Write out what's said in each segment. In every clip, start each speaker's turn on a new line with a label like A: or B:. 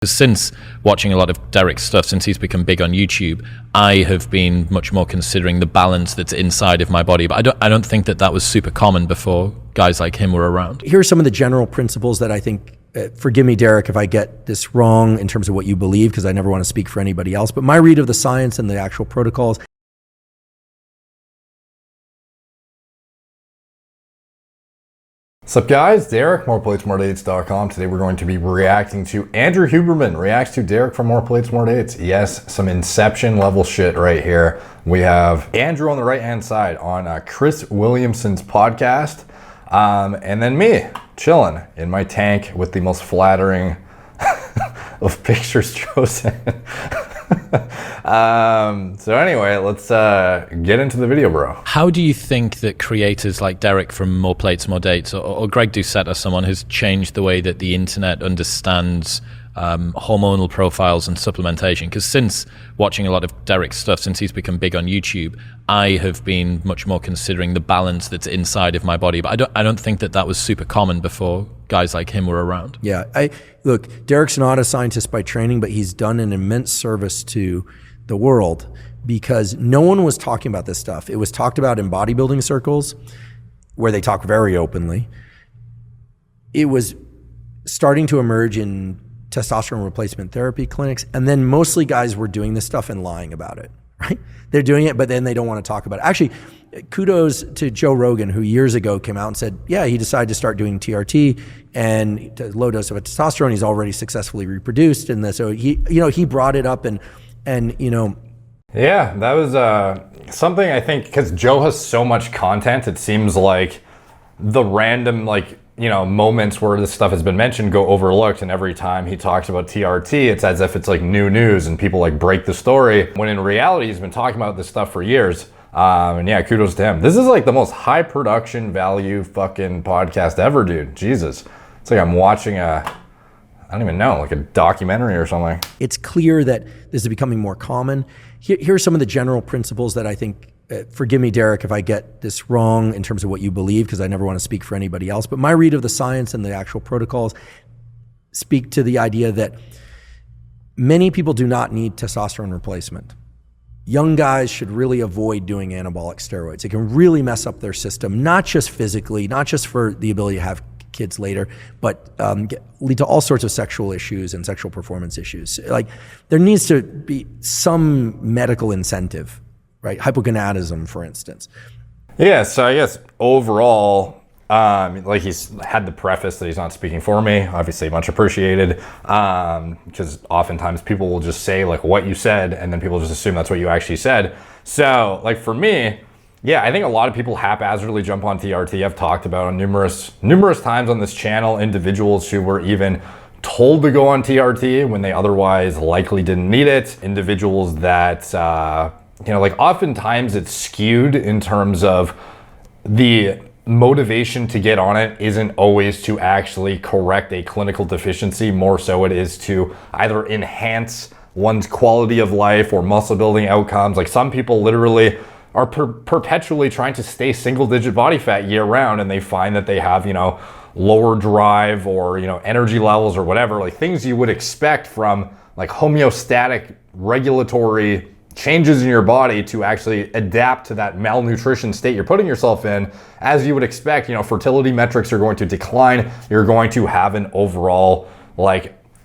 A: Since watching a lot of Derek's stuff, since he's become big on YouTube, I have been much more considering the balance that's inside of my body. But I don't think that was super common before guys like him were around.
B: Here are some of the general principles that I think, forgive me, Derek, if I get this wrong in terms of what you believe, because I never want to speak for anybody else, but my read of the science and the actual protocols.
C: What's up, guys? Derek, moreplates.moredates.com. Today we're going to be reacting to Andrew Huberman reacts to Derek from More Plates, More Dates. Yes, some Inception level shit right here. We have Andrew on the right-hand side on Chris Williamson's podcast, and then me chilling in my tank with the most flattering of pictures chosen. So anyway, let's get into the video, bro.
A: How do you think that creators like Derek from More Plates, More Dates, or Greg Doucette or someone has changed the way that the internet understands hormonal profiles and supplementation? Because since watching a lot of Derek's stuff, since he's become big on YouTube, I have been much more considering the balance that's inside of my body. But I don't think that was super common before guys like him were around.
B: Yeah, look, Derek's not a scientist by training, but he's done an immense service to the world because no one was talking about this stuff. It was talked about in bodybuilding circles where they talk very openly. It was starting to emerge in testosterone replacement therapy clinics, and then mostly guys were doing this stuff and lying about it, right? They're doing it, but then they don't want to talk about it. Actually, kudos to Joe Rogan, who years ago came out and said, yeah, he decided to start doing TRT and low dose of testosterone. He's already successfully reproduced, and so he brought it up, and
C: yeah, that was something I think because Joe has so much content. It seems like the random moments where this stuff has been mentioned go overlooked, and every time he talks about TRT, it's as if it's like new news and people like break the story, when in reality he's been talking about this stuff for years. And yeah, kudos to him. This is like the most high production value fucking podcast ever, dude. Jesus. It's like I'm watching I don't even know, like a documentary or something.
B: It's clear that this is becoming more common. Here are some of the general principles that I think, forgive me, Derek, if I get this wrong in terms of what you believe, because I never want to speak for anybody else, but my read of the science and the actual protocols speak to the idea that many people do not need testosterone replacement. Young guys should really avoid doing anabolic steroids. It can really mess up their system, not just physically, not just for the ability to have kids later, but lead to all sorts of sexual issues and sexual performance issues. Like, there needs to be some medical incentive, right? Hypogonadism, for instance.
C: Yeah, so I guess overall, like he's had the preface that he's not speaking for me, obviously much appreciated, because oftentimes people will just say like what you said, and then people just assume that's what you actually said. So like for me, yeah, I think a lot of people haphazardly jump on TRT. I've talked about on numerous times on this channel, individuals who were even told to go on TRT when they otherwise likely didn't need it. Individuals that, like oftentimes it's skewed in terms of the motivation to get on it isn't always to actually correct a clinical deficiency. More so it is to either enhance one's quality of life or muscle building outcomes. Like some people literally are perpetually trying to stay single digit body fat year round, and they find that they have, lower drive or, energy levels or whatever, like things you would expect from like homeostatic regulatory changes in your body to actually adapt to that malnutrition state you're putting yourself in. As you would expect, fertility metrics are going to decline. You're going to have an overall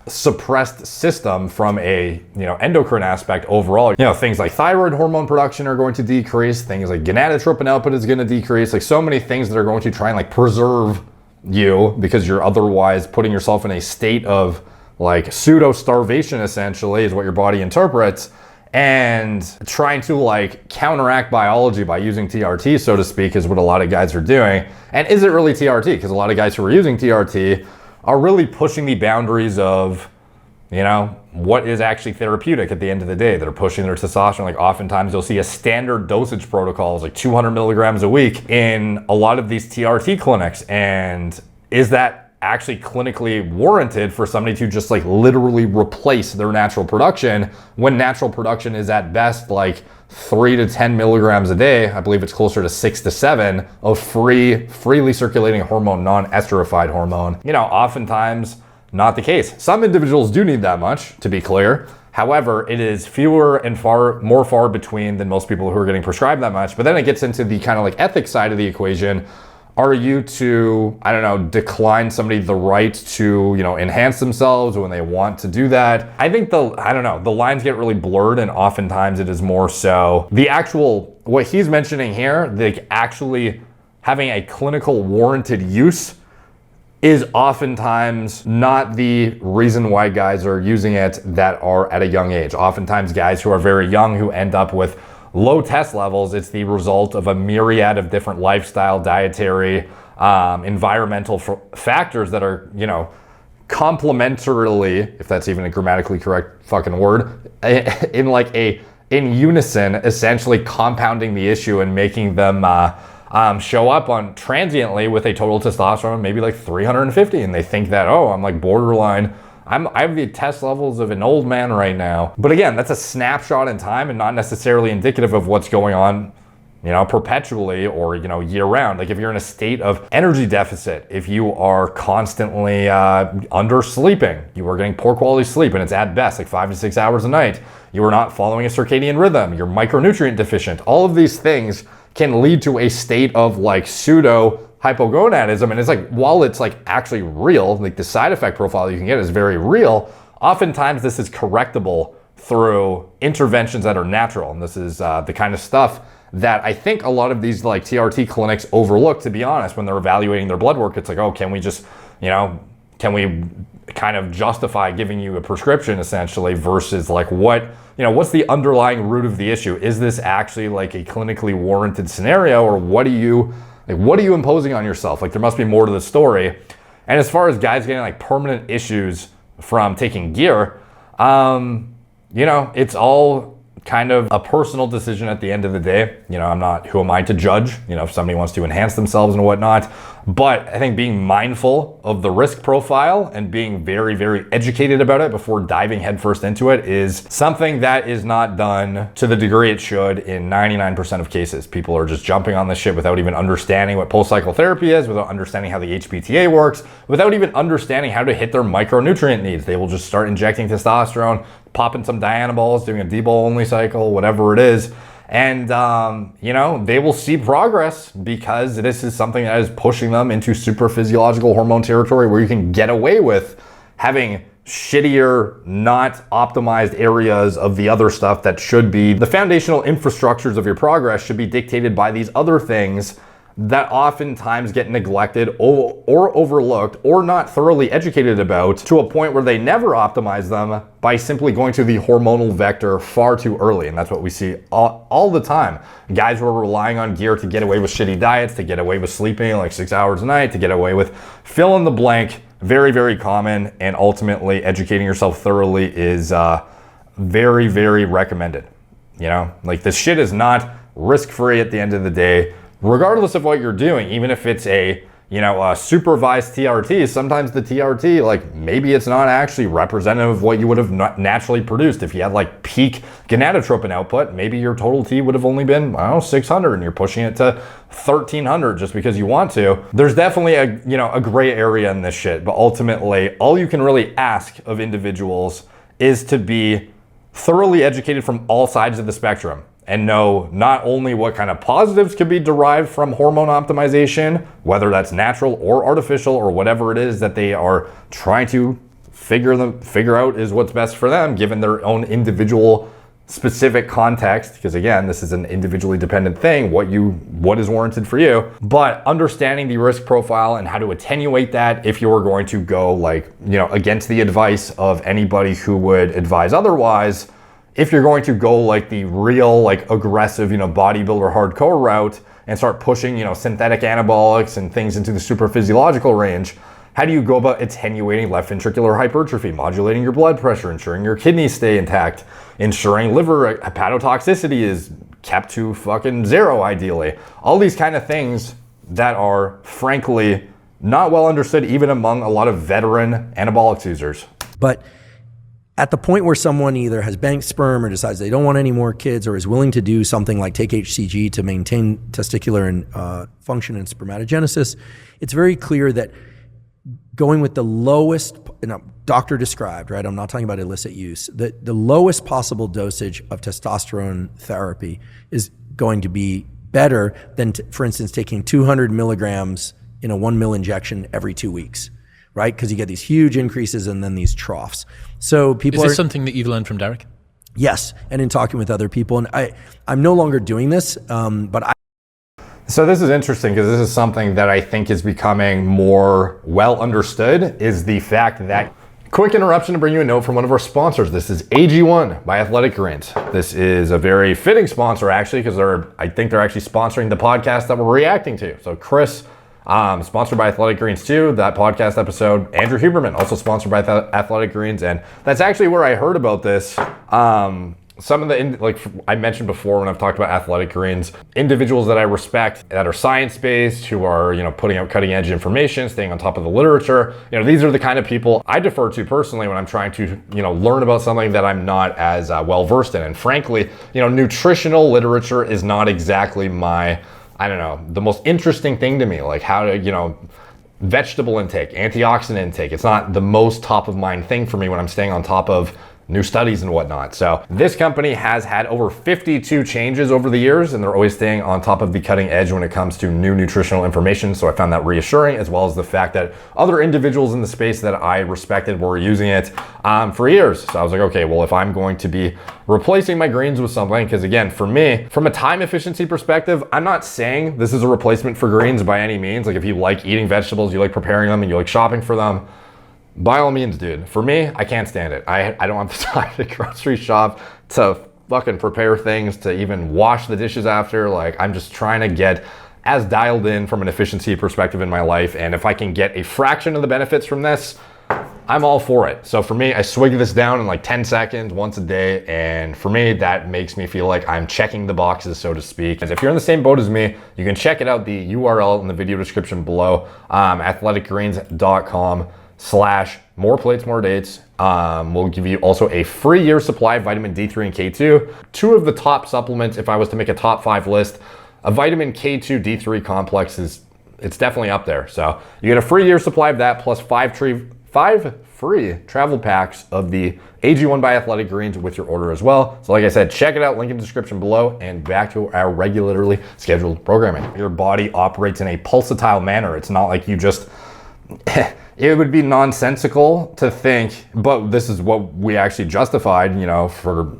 C: suppressed system from a endocrine aspect overall. Things like thyroid hormone production are going to decrease. Things like gonadotropin output is going to decrease. Like so many things that are going to try and preserve you, because you're otherwise putting yourself in a state of pseudo starvation, essentially, is what your body interprets. And trying to counteract biology by using TRT, so to speak, is what a lot of guys are doing. And is it really TRT? Because a lot of guys who are using TRT are really pushing the boundaries of, what is actually therapeutic at the end of the day. They're pushing their testosterone. Oftentimes you'll see a standard dosage protocol is 200 milligrams a week in a lot of these TRT clinics. And is that actually clinically warranted for somebody to just literally replace their natural production, when natural production is at best 3 to 10 milligrams a day? I believe it's closer to 6 to 7 of freely circulating hormone, non-esterified hormone. Oftentimes not the case. Some individuals do need that much, to be clear. However, it is fewer and far between than most people who are getting prescribed that much. But then it gets into the kind of like ethics side of the equation. Are you to, I don't know, decline somebody the right to, enhance themselves when they want to do that? I think the lines get really blurred, and oftentimes it is more so the actual, what he's mentioning here, the actually having a clinical warranted use is oftentimes not the reason why guys are using it that are at a young age. Oftentimes guys who are very young who end up with low test levels, it's the result of a myriad of different lifestyle, dietary, environmental factors that are, complementarily, if that's even a grammatically correct fucking word, in unison, essentially compounding the issue and making them show up on transiently with a total testosterone, maybe like 350. And they think that, oh, I'm like borderline. I have the test levels of an old man right now. But again, that's a snapshot in time and not necessarily indicative of what's going on, perpetually or, year round. Like if you're in a state of energy deficit, if you are constantly undersleeping, you are getting poor quality sleep and it's at best like 5 to 6 hours a night, you are not following a circadian rhythm, you're micronutrient deficient. All of these things can lead to a state of like pseudo hypogonadism. And it's like, while it's like actually real, like the side effect profile you can get is very real, oftentimes this is correctable through interventions that are natural. And this is the kind of stuff that I think a lot of these like TRT clinics overlook, to be honest, when they're evaluating their blood work. It's like, oh, can we just, can we kind of justify giving you a prescription essentially versus like what's the underlying root of the issue? Is this actually like a clinically warranted scenario, or what are you imposing on yourself? Like there must be more to the story. And as far as guys getting like permanent issues from taking gear, it's all kind of a personal decision at the end of the day. Who am I to judge, if somebody wants to enhance themselves and whatnot. But I think being mindful of the risk profile and being very, very educated about it before diving headfirst into it is something that is not done to the degree it should in 99% of cases. People are just jumping on this shit without even understanding what post-cycle therapy is, without understanding how the HPTA works, without even understanding how to hit their micronutrient needs. They will just start injecting testosterone, popping some Dianabols, doing a D-bol only cycle, whatever it is. And, they will see progress because this is something that is pushing them into super physiological hormone territory where you can get away with having shittier, not optimized areas of the other stuff that should be the foundational infrastructures of your progress should be dictated by these other things that oftentimes get neglected or overlooked or not thoroughly educated about, to a point where they never optimize them by simply going to the hormonal vector far too early. And that's what we see all the time. Guys who are relying on gear to get away with shitty diets, to get away with sleeping like 6 hours a night, to get away with fill in the blank, very, very common. And ultimately educating yourself thoroughly is very, very recommended. Like this shit is not risk-free at the end of the day. Regardless of what you're doing, even if it's a supervised TRT, sometimes the TRT, like maybe it's not actually representative of what you would have naturally produced. If you had like peak gonadotropin output, maybe your total T would have only been, 600 and you're pushing it to 1300 just because you want to. There's definitely a gray area in this shit, but ultimately all you can really ask of individuals is to be thoroughly educated from all sides of the spectrum and know not only what kind of positives could be derived from hormone optimization, whether that's natural or artificial or whatever it is that they are trying to figure out is what's best for them given their own individual specific context, because again, this is an individually dependent thing, what is warranted for you, but understanding the risk profile and how to attenuate that if you're going to go against the advice of anybody who would advise otherwise. If you're going to go like the real, aggressive, bodybuilder hardcore route and start pushing, synthetic anabolics and things into the super physiological range, how do you go about attenuating left ventricular hypertrophy, modulating your blood pressure, ensuring your kidneys stay intact, ensuring liver hepatotoxicity is kept to fucking zero ideally? All these kind of things that are frankly not well understood even among a lot of veteran anabolics users.
B: But at the point where someone either has banked sperm or decides they don't want any more kids or is willing to do something like take HCG to maintain testicular and function and spermatogenesis, it's very clear that going with the lowest doctor described, right? I'm not talking about illicit use. The lowest possible dosage of testosterone therapy is going to be better than, for instance, taking 200 milligrams in a 1 mil injection every 2 weeks, right? Because you get these huge increases and then these troughs. So people
A: Is this something that you've learned from Derek?
B: Yes, and in talking with other people. And I'm no longer doing this, but
C: So this is interesting because this is something that I think is becoming more well understood, is the fact that, quick interruption to bring you a note from one of our sponsors. This is AG1 by Athletic Greens. This is a very fitting sponsor actually, because I think they're actually sponsoring the podcast that we're reacting to. So Chris, sponsored by Athletic Greens too, that podcast episode. Andrew Huberman, also sponsored by Athletic Greens. And that's actually where I heard about this. Some of the, like I mentioned before when I've talked about Athletic Greens, individuals that I respect that are science-based, who are, putting out cutting-edge information, staying on top of the literature. These are the kind of people I defer to personally when I'm trying to, learn about something that I'm not as well-versed in. And frankly, nutritional literature is not exactly my, the most interesting thing to me. Like how to, vegetable intake, antioxidant intake. It's not the most top of mind thing for me when I'm staying on top of new studies and whatnot. So this company has had over 52 changes over the years, and they're always staying on top of the cutting edge when it comes to new nutritional information. So I found that reassuring, as well as the fact that other individuals in the space that I respected were using it for years. So I was like, okay, well, if I'm going to be replacing my greens with something, because again, for me, from a time efficiency perspective, I'm not saying this is a replacement for greens by any means. Like if you like eating vegetables, you like preparing them, and you like shopping for them, by all means, dude. For me, I can't stand it. I don't have the time to grocery shop, to fucking prepare things, to even wash the dishes after. Like, I'm just trying to get as dialed in from an efficiency perspective in my life. And if I can get a fraction of the benefits from this, I'm all for it. So for me, I swig this down in like 10 seconds once a day. And for me, that makes me feel like I'm checking the boxes, so to speak. If you're in the same boat as me, you can check it out, the URL in the video description below, athleticgreens.com/more plates, more dates. We'll give you also a free year supply of vitamin D3 and K2. Two of the top supplements, if I was to make a top 5 list, a vitamin K2 D3 complex it's definitely up there. So you get a free year supply of that, plus 5 free travel packs of the AG1 by Athletic Greens with your order as well. So like I said, check it out, link in the description below, and back to our regularly scheduled programming. Your body operates in a pulsatile manner. It's not like you just it would be nonsensical to think, but this is what we actually justified, for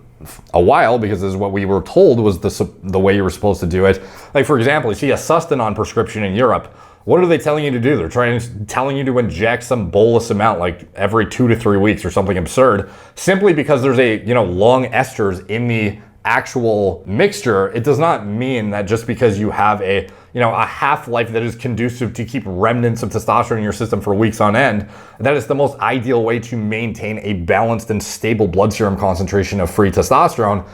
C: a while, because this is what we were told was the way you were supposed to do it. Like, for example, you see a Sustanon prescription in Europe. What are they telling you to do? They're telling you to inject some bolus amount like every 2 to 3 weeks or something absurd, simply because there's a, long esters in the actual mixture. It does not mean that just because you have a half-life that is conducive to keep remnants of testosterone in your system for weeks on end, that is the most ideal way to maintain a balanced and stable blood serum concentration of free testosterone.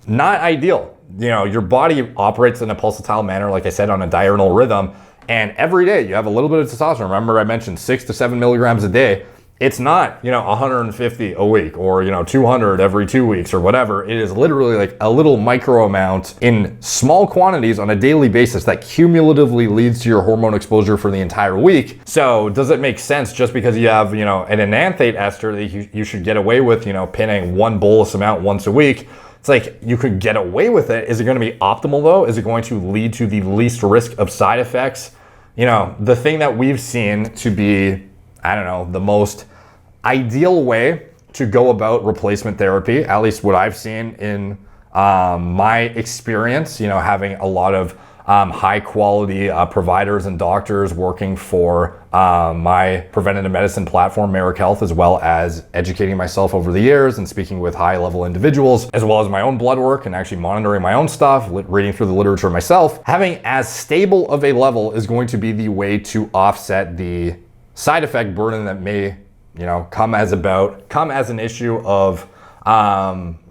C: Not ideal. Your body operates in a pulsatile manner, like I said, on a diurnal rhythm, and every day you have a little bit of testosterone. Remember, I mentioned 6 to 7 milligrams a day. It's not, 150 a week or, 200 every 2 weeks or whatever. It is literally like a little micro amount in small quantities on a daily basis that cumulatively leads to your hormone exposure for the entire week. So does it make sense just because you have, an enanthate ester that you should get away with, pinning one bolus amount once a week? It's like you could get away with it. Is it going to be optimal though? Is it going to lead to the least risk of side effects? The thing that we've seen to be, the most ideal way to go about replacement therapy, at least what I've seen in my experience, having a lot of high quality providers and doctors working for my preventative medicine platform, Merrick Health, as well as educating myself over the years and speaking with high level individuals, as well as my own blood work and actually monitoring my own stuff, reading through the literature myself. Having as stable of a level is going to be the way to offset the side effect burden that may come as an issue of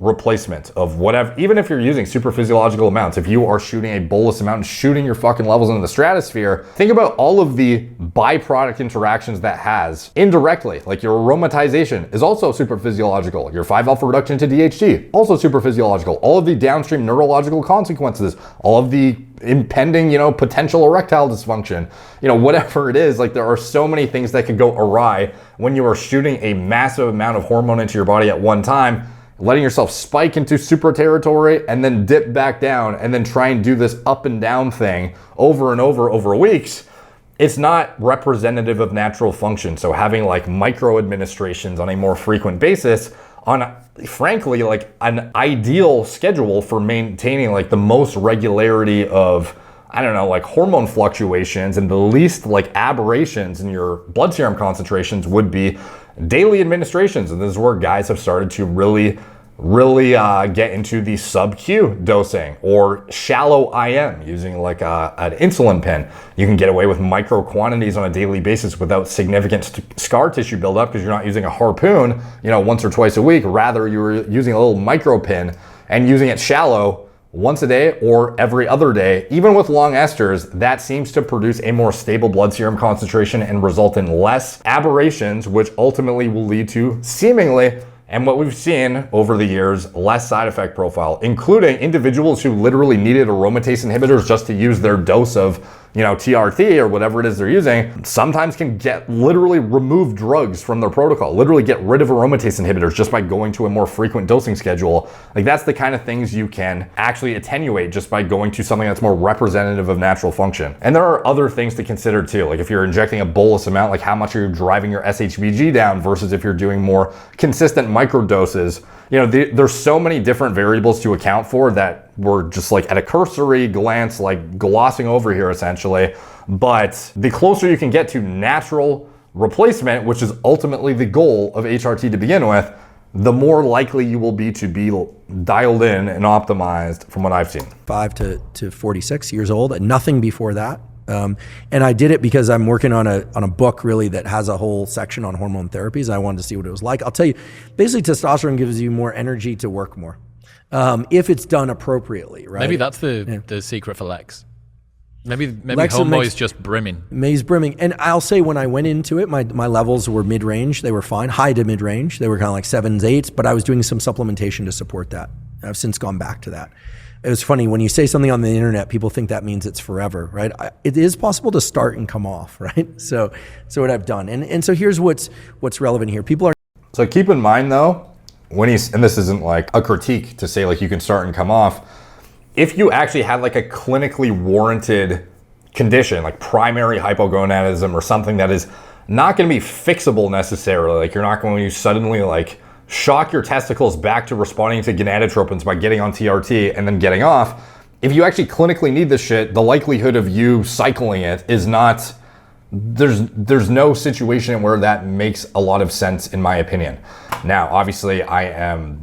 C: replacement of whatever. Even if you're using super physiological amounts, if you are shooting a bolus amount and shooting your fucking levels into the stratosphere, think about all of the byproduct interactions that has indirectly. Like your aromatization is also super physiological. Your 5-alpha reduction to DHT, also super physiological. All of the downstream neurological consequences, all of the impending, potential erectile dysfunction, whatever it is. Like, there are so many things that could go awry when you are shooting a massive amount of hormone into your body at one time, letting yourself spike into super territory and then dip back down and then try and do this up and down thing over and over weeks. It's not representative of natural function. So having like micro administrations on a more frequent basis on, frankly, like an ideal schedule for maintaining like the most regularity of, like hormone fluctuations and the least like aberrations in your blood serum concentrations would be daily administrations. And this is where guys have started to really get into the sub-Q dosing or shallow IM using like an insulin pen. You can get away with micro quantities on a daily basis without significant scar tissue buildup because you're not using a harpoon, once or twice a week. Rather, you're using a little micro pin and using it shallow once a day or every other day. Even with long esters, that seems to produce a more stable blood serum concentration and result in less aberrations, which ultimately will lead to seemingly, and what we've seen over the years, less side effect profile, including individuals who literally needed aromatase inhibitors just to use their dose of, TRT or whatever it is they're using, sometimes can literally remove drugs from their protocol, literally get rid of aromatase inhibitors just by going to a more frequent dosing schedule. Like, that's the kind of things you can actually attenuate just by going to something that's more representative of natural function. And there are other things to consider too. Like, if you're injecting a bolus amount, like how much are you driving your SHBG down versus if you're doing more consistent micro doses. There's so many different variables to account for that we're just like at a cursory glance, like glossing over here essentially. But the closer you can get to natural replacement, which is ultimately the goal of HRT to begin with, the more likely you will be to be dialed in and optimized from what I've seen.
B: 5 to 46 years old, and nothing before that. And I did it because I'm working on a book really that has a whole section on hormone therapies. I wanted to see what it was like. I'll tell you, basically testosterone gives you more energy to work more if it's done appropriately, right?
A: Maybe that's the secret for Lex. Maybe Homeboy is just brimming.
B: He's brimming. And I'll say when I went into it, my levels were mid-range. They were fine, high to mid-range. They were kind of like 7s, 8s, but I was doing some supplementation to support that. I've since gone back to that. It was funny, when you say something on the internet, people think that means it's forever, right? It is possible to start and come off, right? So what I've done. And so here's what's relevant here. People are...
C: So keep in mind though, and this isn't like a critique to say like you can start and come off, if you actually had like a clinically warranted condition, like primary hypogonadism or something that is not going to be fixable necessarily, like you're not going to suddenly like shock your testicles back to responding to gonadotropins by getting on TRT and then getting off. If you actually clinically need this shit, the likelihood of you cycling it is not, there's no situation where that makes a lot of sense in my opinion. Now, obviously I am,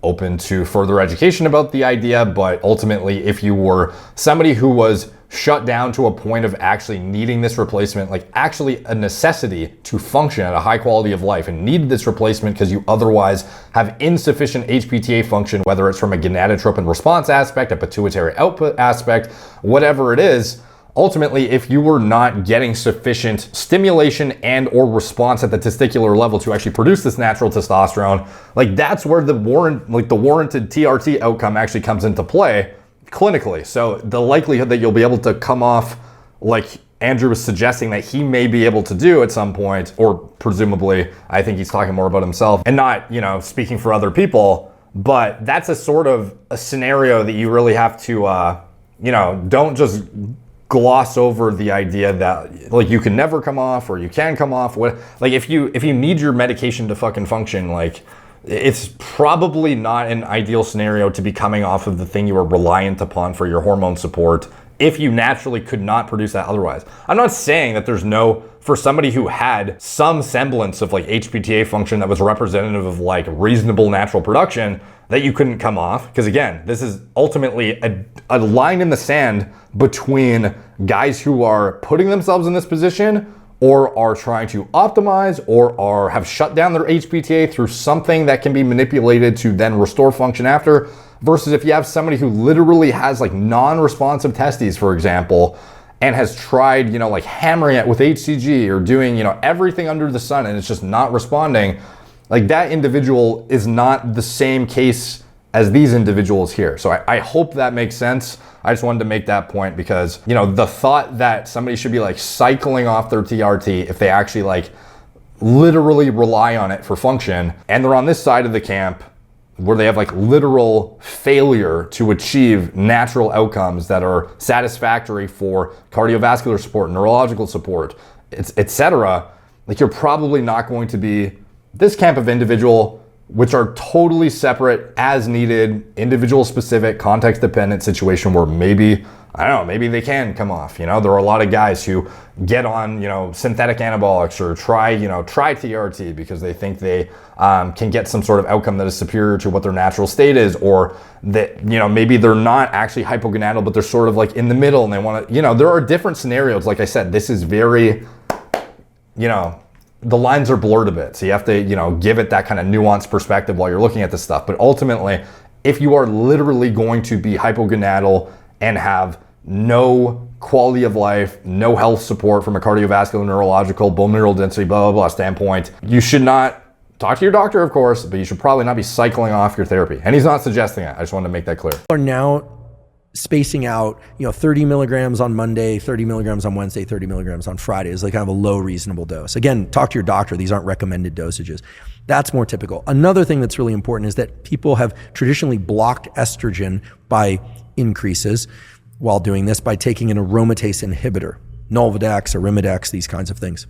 C: open to further education about the idea, but ultimately if you were somebody who was shut down to a point of actually needing this replacement, like actually a necessity to function at a high quality of life, and needed this replacement because you otherwise have insufficient HPTA function, whether it's from a gonadotropin response aspect, a pituitary output aspect, whatever it is, ultimately, if you were not getting sufficient stimulation and or response at the testicular level to actually produce this natural testosterone, like that's where the warranted TRT outcome actually comes into play clinically. So the likelihood that you'll be able to come off, like Andrew was suggesting that he may be able to do at some point, or presumably, I think he's talking more about himself and not, speaking for other people, but that's a sort of a scenario that you really have to, don't just gloss over the idea that like you can never come off or you can come off. Like if you need your medication to fucking function, like it's probably not an ideal scenario to be coming off of the thing you are reliant upon for your hormone support if you naturally could not produce that otherwise. I'm not saying that for somebody who had some semblance of like HPTA function that was representative of like reasonable natural production, that you couldn't come off. Because again, this is ultimately a line in the sand between guys who are putting themselves in this position or are trying to optimize or have shut down their HPTA through something that can be manipulated to then restore function after, versus if you have somebody who literally has like non-responsive testes, for example, and has tried, like hammering it with HCG or doing, everything under the sun and it's just not responding. Like that individual is not the same case as these individuals here. So I hope that makes sense. I just wanted to make that point because, you know, the thought that somebody should be like cycling off their TRT if they actually like literally rely on it for function, and they're on this side of the camp where they have like literal failure to achieve natural outcomes that are satisfactory for cardiovascular support, neurological support, etc. Like, you're probably not going to be this camp of individual, which are totally separate, as needed, individual specific, context dependent situation where maybe, I don't know, maybe they can come off. You know, there are a lot of guys who get on, you know, synthetic anabolics or try TRT because they think they can get some sort of outcome that is superior to what their natural state is, or that, you know, maybe they're not actually hypogonadal, but they're sort of like in the middle and they want to, you know, there are different scenarios. Like I said, this is very, you know, the lines are blurred a bit. So you have to, you know, give it that kind of nuanced perspective while you're looking at this stuff. But ultimately, if you are literally going to be hypogonadal and have no quality of life, no health support from a cardiovascular, neurological, bone mineral density, blah, blah, blah standpoint, you should not talk to your doctor, of course, but you should probably not be cycling off your therapy. And he's not suggesting that. I just wanted to make that clear.
B: Are now spacing out, you know, 30 milligrams on Monday, 30 milligrams on Wednesday, 30 milligrams on Friday is like kind of a low reasonable dose. Again, talk to your doctor. These aren't recommended dosages. That's more typical. Another thing that's really important is that people have traditionally blocked estrogen by increases while doing this by taking an aromatase inhibitor, Nolvadex, Arimidex, these kinds of things.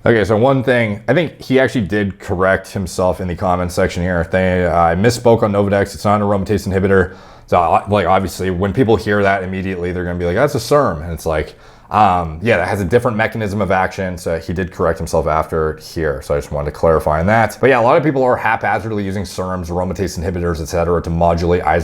C: Okay, so one thing, I think he actually did correct himself in the comments section here. I misspoke on Nolvadex. It's not an aromatase inhibitor. So, like, obviously, when people hear that immediately, they're going to be like, that's a SERM. And it's like, yeah, that has a different mechanism of action. So he did correct himself after here. So I just wanted to clarify on that. But yeah, a lot of people are haphazardly using SERMs, aromatase inhibitors, etc., to modulate I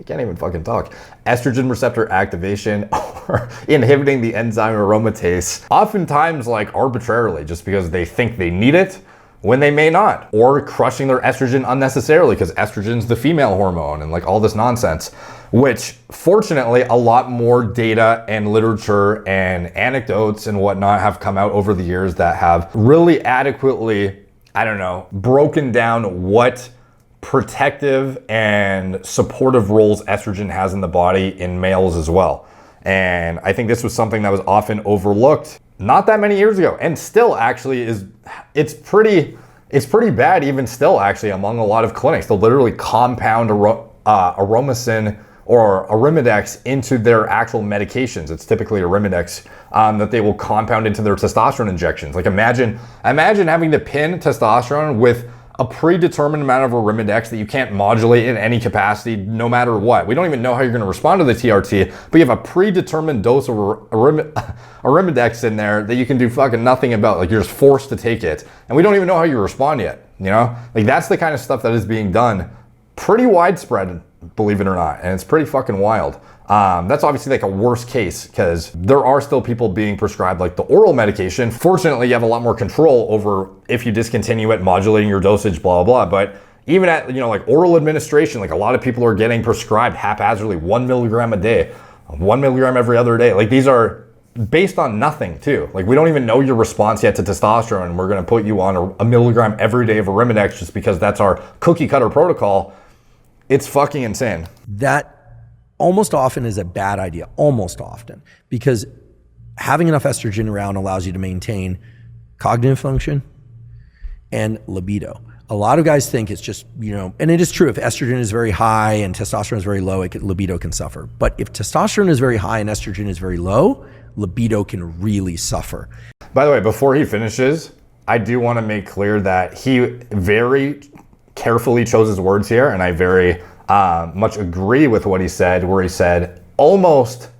C: can't even fucking talk. Estrogen receptor activation or inhibiting the enzyme aromatase, oftentimes like arbitrarily, just because they think they need it when they may not, or crushing their estrogen unnecessarily because estrogen's the female hormone and like all this nonsense, which fortunately a lot more data and literature and anecdotes and whatnot have come out over the years that have really adequately, I don't know, broken down what protective and supportive roles estrogen has in the body in males as well. And I think this was something that was often overlooked not that many years ago, and still actually is, it's pretty bad even still actually among a lot of clinics. They'll literally compound Aromacin or Arimidex into their actual medications. It's typically Arimidex that they will compound into their testosterone injections. Like imagine having to pin testosterone with a predetermined amount of Arimidex that you can't modulate in any capacity no matter what. We don't even know how you're going to respond to the TRT, but you have a predetermined dose of Arimidex in there that you can do fucking nothing about. Like, you're just forced to take it. And we don't even know how you respond yet, you know? Like, that's the kind of stuff that is being done pretty widespread, believe it or not. And it's pretty fucking wild. That's obviously like a worst case because there are still people being prescribed like the oral medication. Fortunately, you have a lot more control over if you discontinue it, modulating your dosage, blah, blah, blah. But even at, you know, like oral administration, like a lot of people are getting prescribed haphazardly 1 milligram a day, 1 milligram every other day. Like, these are based on nothing too. Like, we don't even know your response yet to testosterone, and we're going to put you on a milligram every day of Arimidex just because that's our cookie cutter protocol. It's fucking insane.
B: That almost often is a bad idea, almost often, because having enough estrogen around allows you to maintain cognitive function and libido. A lot of guys think it's just, you know, and it is true, if estrogen is very high and testosterone is very low, libido can suffer. But if testosterone is very high and estrogen is very low, libido can really suffer.
C: By the way, before he finishes, I do want to make clear that he very carefully chose his words here, and I very much agree with what he said, where he said almost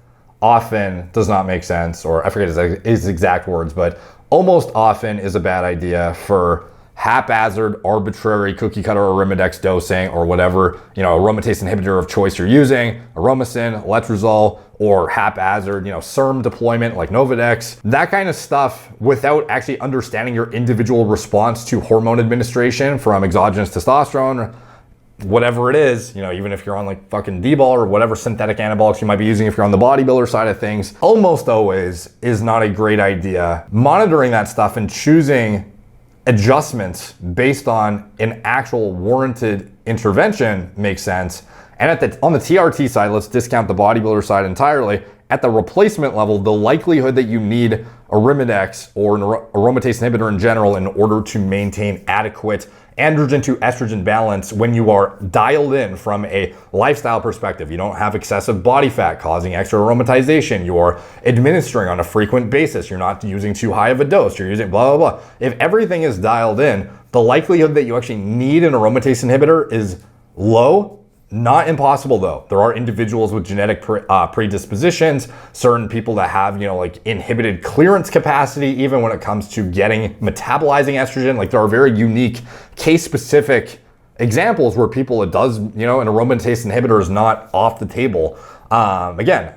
C: often does not make sense, or I forget his exact words, but almost often is a bad idea for haphazard, arbitrary cookie cutter Arimidex dosing or whatever, you know, aromatase inhibitor of choice you're using, Aromacin, Letrozole, or haphazard, you know, SERM deployment like Nolvadex, that kind of stuff without actually understanding your individual response to hormone administration from exogenous testosterone, whatever it is, you know, even if you're on like fucking D-ball or whatever synthetic anabolics you might be using if you're on the bodybuilder side of things, almost always is not a great idea. Monitoring that stuff and choosing adjustments based on an actual warranted intervention make sense. And on the TRT side, let's discount the bodybuilder side entirely. At the replacement level, the likelihood that you need Arimidex or an aromatase inhibitor in general in order to maintain adequate androgen to estrogen balance when you are dialed in from a lifestyle perspective, you don't have excessive body fat causing extra aromatization, you're administering on a frequent basis, you're not using too high of a dose, you're using blah, blah, blah. If everything is dialed in, the likelihood that you actually need an aromatase inhibitor is low. Not impossible though. There are individuals with genetic predispositions, certain people that have, like inhibited clearance capacity, even when it comes to metabolizing estrogen. Like there are very unique case specific examples where people, it does, an aromatase inhibitor is not off the table. Again,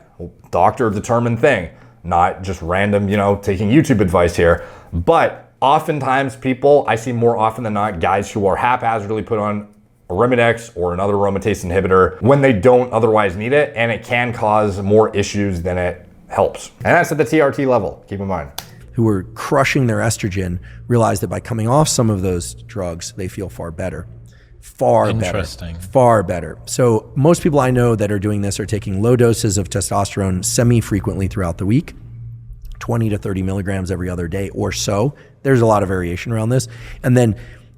C: doctor determined thing, not just random, taking YouTube advice here. But oftentimes I see more often than not guys who are haphazardly put on Arimidex or another aromatase inhibitor when they don't otherwise need it, and it can cause more issues than it helps. And that's at the TRT level, keep in mind.
B: Who are crushing their estrogen realize that by coming off some of those drugs, they feel far better. Far better. So most people I know that are doing this are taking low doses of testosterone semi-frequently throughout the week, 20 to 30 milligrams every other day or so. There's a lot of variation around this. And then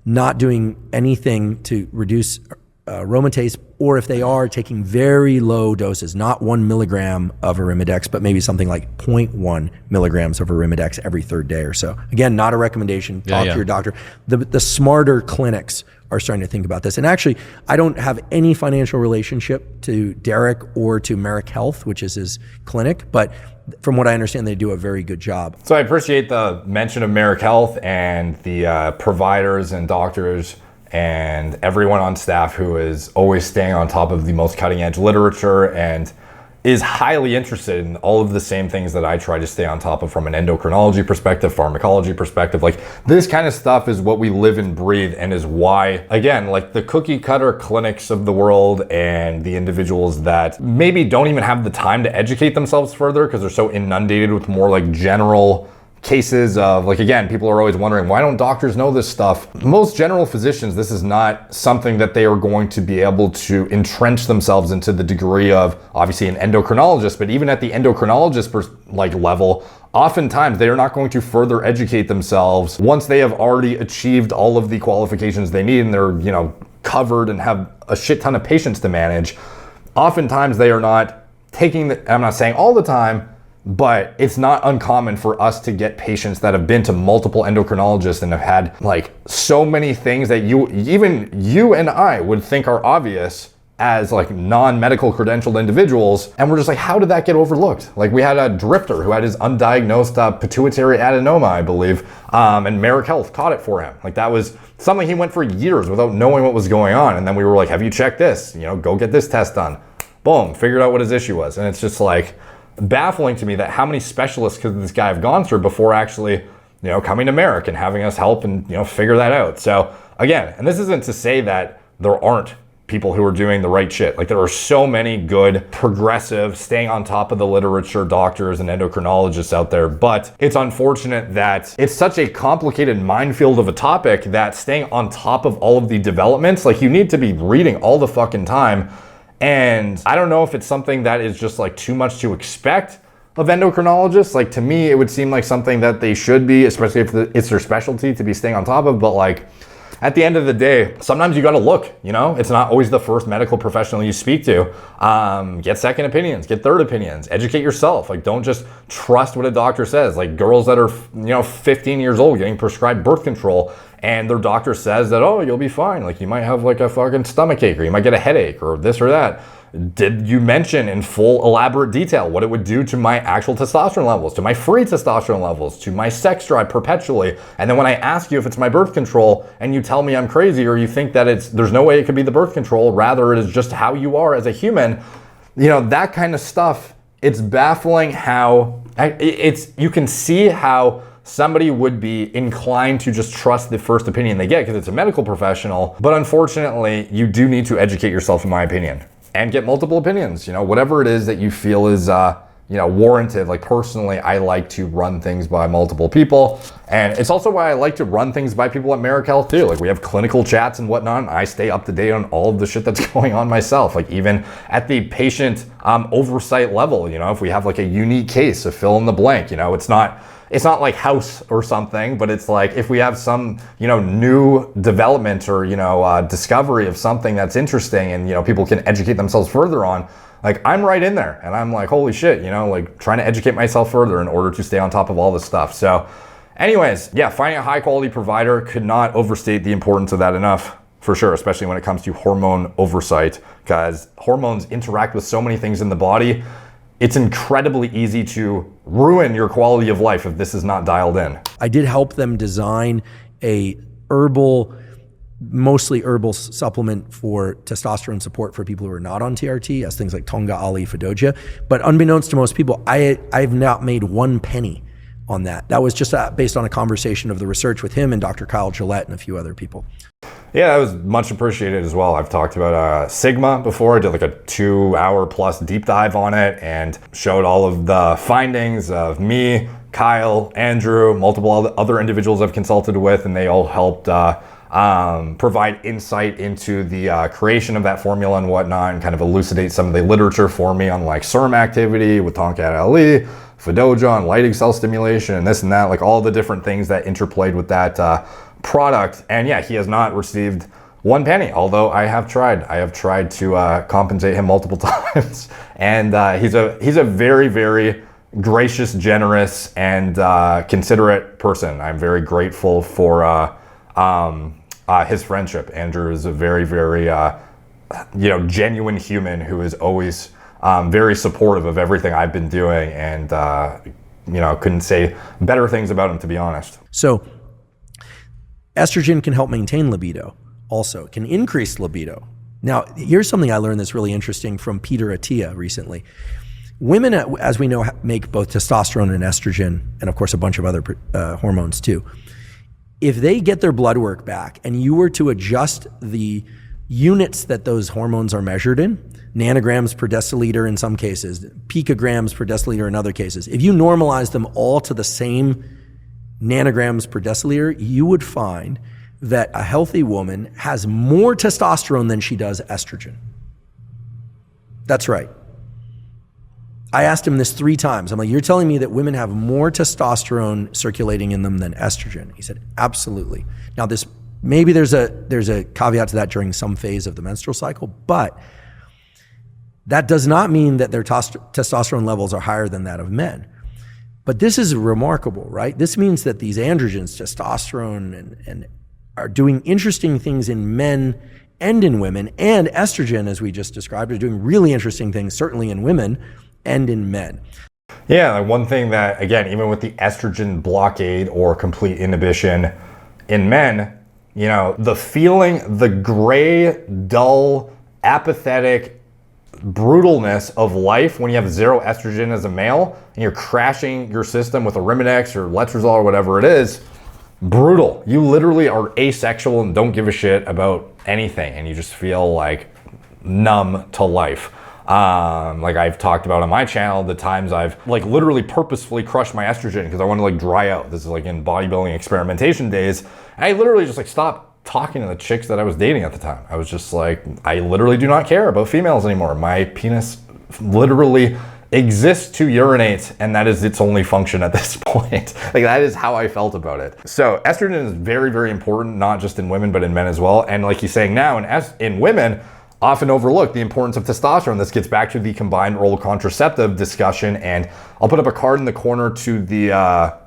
B: not doing anything to reduce aromatase, or if they are taking very low doses, not 1 milligram of Arimidex, but maybe something like 0.1 milligrams of Arimidex every third day or so. Again, not a recommendation. Talk to your doctor. The smarter clinics are starting to think about this. And actually, I don't have any financial relationship to Derek or to Merrick Health, which is his clinic, but from what I understand, they do a very good job.
C: So I appreciate the mention of Merrick Health and the providers and doctors and everyone on staff who is always staying on top of the most cutting edge literature and is highly interested in all of the same things that I try to stay on top of from an endocrinology perspective, pharmacology perspective. Like this kind of stuff is what we live and breathe, and is why, again, like the cookie cutter clinics of the world and the individuals that maybe don't even have the time to educate themselves further because they're so inundated with more like general cases of, like, again, people are always wondering, why don't doctors know this stuff? Most general physicians, this is not something that they are going to be able to entrench themselves into the degree of, obviously, an endocrinologist, but even at the endocrinologist level, oftentimes they are not going to further educate themselves once they have already achieved all of the qualifications they need and they're, covered and have a shit ton of patients to manage. Oftentimes they are not taking I'm not saying all the time, but it's not uncommon for us to get patients that have been to multiple endocrinologists and have had like so many things that even you and I would think are obvious as like non-medical credentialed individuals. And we're just like, how did that get overlooked? Like we had a drifter who had his undiagnosed pituitary adenoma, I believe, and Merrick Health caught it for him. Like that was something he went for years without knowing what was going on. And then we were like, have you checked this? Go get this test done. Boom, figured out what his issue was. And it's just like, baffling to me that how many specialists could this guy have gone through before actually, coming to Merrick and having us help and, figure that out. So again, and this isn't to say that there aren't people who are doing the right shit. Like there are so many good, progressive, staying on top of the literature doctors and endocrinologists out there, but it's unfortunate that it's such a complicated minefield of a topic that staying on top of all of the developments, like you need to be reading all the fucking time. And I don't know if it's something that is just like too much to expect of endocrinologists. Like to me, it would seem like something that they should be, especially if it's their specialty, to be staying on top of. But like at the end of the day, sometimes you got to look, it's not always the first medical professional you speak to. Get second opinions, get third opinions, educate yourself. Like don't just trust what a doctor says. Like girls that are, 15 years old getting prescribed birth control and their doctor says that, oh, you'll be fine. Like you might have like a fucking stomach ache or you might get a headache or this or that. Did you mention in full elaborate detail what it would do to my actual testosterone levels, to my free testosterone levels, to my sex drive perpetually? And then when I ask you if it's my birth control and you tell me I'm crazy or you think that there's no way it could be the birth control, rather it is just how you are as a human, that kind of stuff, it's baffling how you can see how somebody would be inclined to just trust the first opinion they get because it's a medical professional. But unfortunately, you do need to educate yourself, in my opinion, and get multiple opinions. Whatever it is that you feel is warranted. Like personally, I like to run things by multiple people, and it's also why I like to run things by people at Merrick Health too. Like we have clinical chats and whatnot, and I stay up to date on all of the shit that's going on myself. Like even at the patient oversight level, if we have like a unique case, a fill in the blank, it's not like House or something, but it's like if we have some, new development or, discovery of something that's interesting and, people can educate themselves further on, like I'm right in there and I'm like, holy shit, like trying to educate myself further in order to stay on top of all this stuff. So anyways, yeah, finding a high quality provider, could not overstate the importance of that enough, for sure, especially when it comes to hormone oversight, because hormones interact with so many things in the body. It's incredibly easy to ruin your quality of life if this is not dialed in.
B: I did help them design a mostly herbal supplement for testosterone support for people who are not on TRT, as things like Tonga, Ali, Fedoja. But unbeknownst to most people, I've not made 1 penny on that. That was just based on a conversation of the research with him and Dr. Kyle Gillette and a few other people.
C: Yeah, that was much appreciated as well. I've talked about Sigma before. I did like a 2-hour plus deep dive on it and showed all of the findings of me, Kyle, Andrew, multiple other individuals I've consulted with, and they all helped provide insight into the creation of that formula and whatnot, and kind of elucidate some of the literature for me on like serum activity with Tonkat Ali, Fedoja, and lighting cell stimulation, and this and that, like all the different things that interplayed with that product. And yeah, he has not received 1 penny, although I have tried to compensate him multiple times. And he's a very, very gracious, generous, and considerate person. I'm very grateful for his friendship. Andrew is a very, very genuine human who is always very supportive of everything I've been doing, and couldn't say better things about him, to be honest.
B: So estrogen can help maintain libido. Also, it can increase libido. Now, here's something I learned that's really interesting from Peter Attia recently. Women, as we know, make both testosterone and estrogen, and of course a bunch of other hormones too. If they get their blood work back and you were to adjust the units that those hormones are measured in, nanograms per deciliter in some cases, picograms per deciliter in other cases, if you normalize them all to the same nanograms per deciliter, you would find that a healthy woman has more testosterone than she does estrogen. That's right. I asked him this 3 times. I'm like, you're telling me that women have more testosterone circulating in them than estrogen? He said, absolutely. Now maybe there's a caveat to that during some phase of the menstrual cycle, but that does not mean that their testosterone levels are higher than that of men. But this is remarkable, right? This means that these androgens, testosterone, and are doing interesting things in men and in women, and estrogen, as we just described, are doing really interesting things, certainly in women and in men.
C: Yeah, like one thing that, again, even with the estrogen blockade or complete inhibition in men, the feeling, the gray, dull, apathetic brutalness of life when you have 0 estrogen as a male and you're crashing your system with Arimidex or Letrozole or whatever it is, brutal. You literally are asexual and don't give a shit about anything, and you just feel like numb to life. Like I've talked about on my channel, the times I've like literally purposefully crushed my estrogen because I want to like dry out. This is like in bodybuilding experimentation days. And I literally just like stopped talking to the chicks that I was dating at the time. I was just like, I literally do not care about females anymore. My penis literally exists to urinate, and that is its only function at this point. Like that is how I felt about it. So estrogen is very, very important, not just in women, but in men as well. And like he's saying now, in women, often overlooked the importance of testosterone. This gets back to the combined oral contraceptive discussion, and I'll put up a card in the corner to the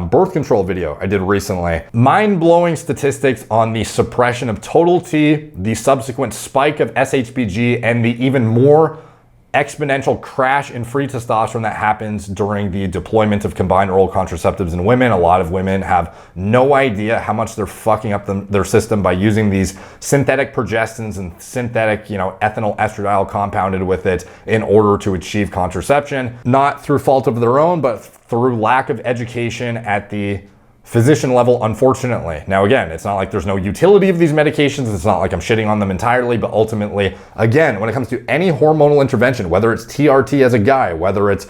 C: birth control video I did recently. Mind-blowing statistics on the suppression of total T, the subsequent spike of SHBG, and the even more exponential crash in free testosterone that happens during the deployment of combined oral contraceptives in women. A lot of women have no idea how much they're fucking up their system by using these synthetic progestins and synthetic, ethinyl estradiol compounded with it in order to achieve contraception, not through fault of their own, but through lack of education at the physician level, unfortunately. Now, again, it's not like there's no utility of these medications. It's not like I'm shitting on them entirely, but ultimately, again, when it comes to any hormonal intervention, whether it's TRT as a guy, whether it's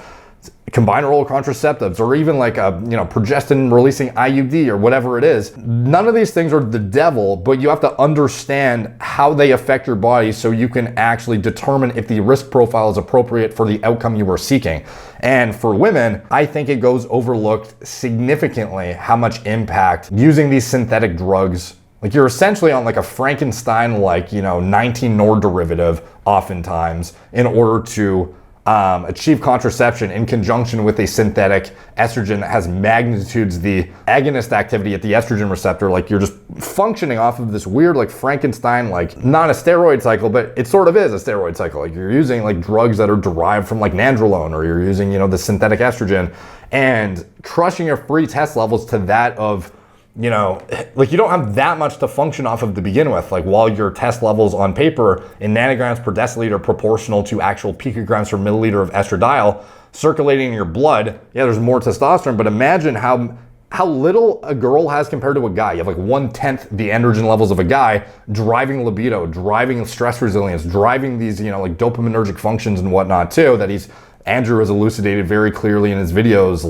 C: combined oral contraceptives, or even like a progestin releasing IUD or whatever it is. None of these things are the devil, but you have to understand how they affect your body so you can actually determine if the risk profile is appropriate for the outcome you are seeking. And for women, I think it goes overlooked significantly how much impact using these synthetic drugs. Like, you're essentially on like a Frankenstein 19-nor derivative oftentimes in order to achieve contraception in conjunction with a synthetic estrogen that has magnitudes the agonist activity at the estrogen receptor. Like, you're just functioning off of this weird Frankenstein, not a steroid cycle, but it sort of is a steroid cycle. Like, you're using drugs that are derived from nandrolone, or you're using the synthetic estrogen, and crushing your free test levels to that of you don't have that much to function off of to begin with. While your test levels on paper in nanograms per deciliter proportional to actual picograms per milliliter of estradiol circulating in your blood, there's more testosterone, but imagine how little a girl has compared to a guy. You have 1/10 the androgen levels of a guy, driving libido, driving stress resilience, driving these, dopaminergic functions and whatnot too, that Andrew has elucidated very clearly in his videos,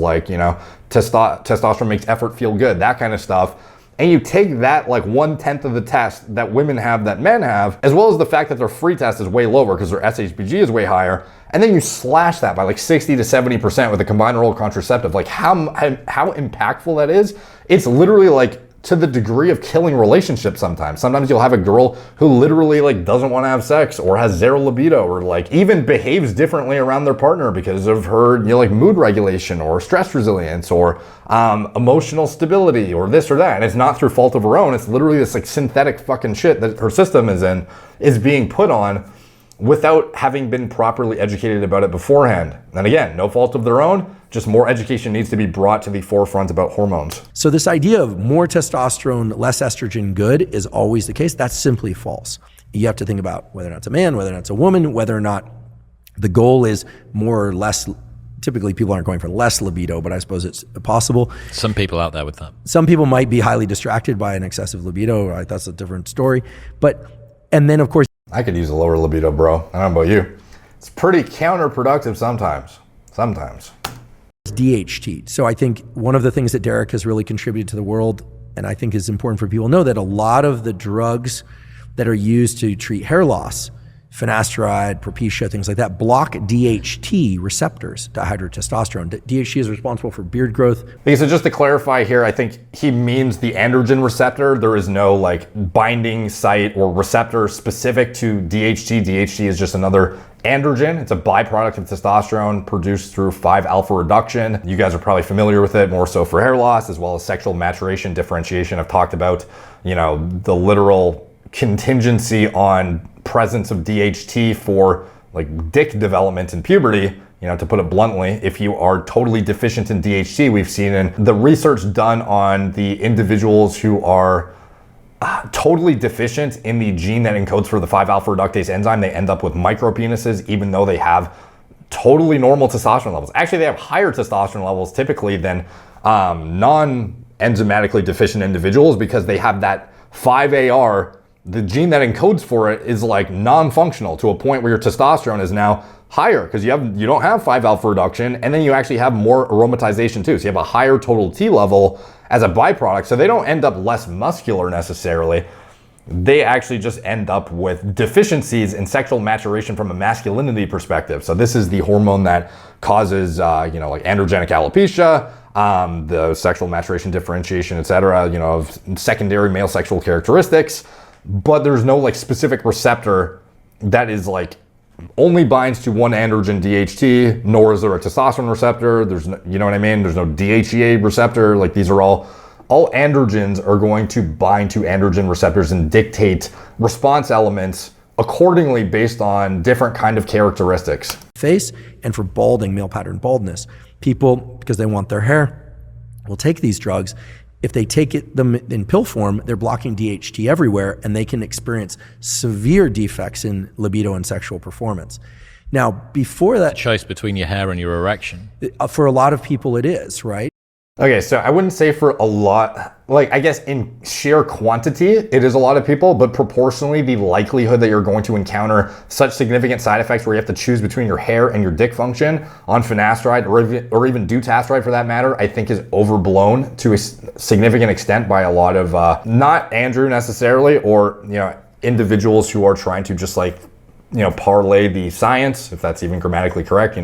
C: testosterone makes effort feel good, that kind of stuff. And you take that 1/10 of the test that women have that men have, as well as the fact that their free test is way lower because their SHBG is way higher, and then you slash that by 60 to 70% with a combined oral contraceptive. How impactful that is, it's literally to the degree of killing relationships sometimes. Sometimes you'll have a girl who literally doesn't want to have sex, or has zero libido, or even behaves differently around their partner because of her mood regulation or stress resilience or emotional stability or this or that. And it's not through fault of her own. It's literally this synthetic fucking shit that her system is being put on without having been properly educated about it beforehand. And again, no fault of their own, just more education needs to be brought to the forefront about hormones.
B: So this idea of more testosterone, less estrogen good is always the case. That's simply false. You have to think about whether or not it's a man, whether or not it's a woman, whether or not the goal is more or less. Typically people aren't going for less libido, but I suppose it's possible.
A: Some people out there with that.
B: Some people might be highly distracted by an excessive libido, right? That's a different story. And then of course,
C: I could use a lower libido, bro. I don't know about you. It's pretty counterproductive sometimes.
B: DHT. So I think one of the things that Derek has really contributed to the world, and I think is important for people to know, that a lot of the drugs that are used to treat hair loss, finasteride, Propecia, things like that, block DHT receptors, dihydrotestosterone. DHT is responsible for beard growth.
C: Okay, so just to clarify here, I think he means the androgen receptor. There is no binding site or receptor specific to DHT. DHT is just another androgen. It's a byproduct of testosterone produced through 5-alpha reduction. You guys are probably familiar with it, more so for hair loss, as well as sexual maturation differentiation. I've talked about, the literal contingency on presence of DHT for dick development in puberty. To put it bluntly, if you are totally deficient in DHT, we've seen in the research done on the individuals who are totally deficient in the gene that encodes for the 5-alpha reductase enzyme, they end up with micropenises, even though they have totally normal testosterone levels. Actually, they have higher testosterone levels typically than non-enzymatically deficient individuals, because they have that 5AR. The gene that encodes for it is non-functional to a point where your testosterone is now higher because you don't have 5-alpha reduction, and then you actually have more aromatization too. So you have a higher total T level as a byproduct. So they don't end up less muscular necessarily. They actually just end up with deficiencies in sexual maturation from a masculinity perspective. So this is the hormone that causes, androgenic alopecia, the sexual maturation differentiation, etc., of secondary male sexual characteristics. But there's no specific receptor that is only binds to one androgen, DHT, nor is there a testosterone receptor. There's no, you know what I mean? There's no DHEA receptor. These are all androgens are going to bind to androgen receptors and dictate response elements accordingly based on different kind of characteristics.
B: Face, and for balding, male pattern baldness, people, because they want their hair, will take these drugs. If they take them in pill form, they're blocking DHT everywhere, and they can experience severe defects in libido and sexual performance. Now, before that,
A: choice between your hair and your erection.
B: For a lot of people it is, right?
C: Okay, so I wouldn't say for a lot, like I guess in sheer quantity, it is a lot of people, but proportionally the likelihood that you're going to encounter such significant side effects where you have to choose between your hair and your dick function on finasteride or even dutasteride for that matter, I think is overblown to a significant extent by a lot of, not Andrew necessarily, or, individuals who are trying to just like, parlay the science, if that's even grammatically correct,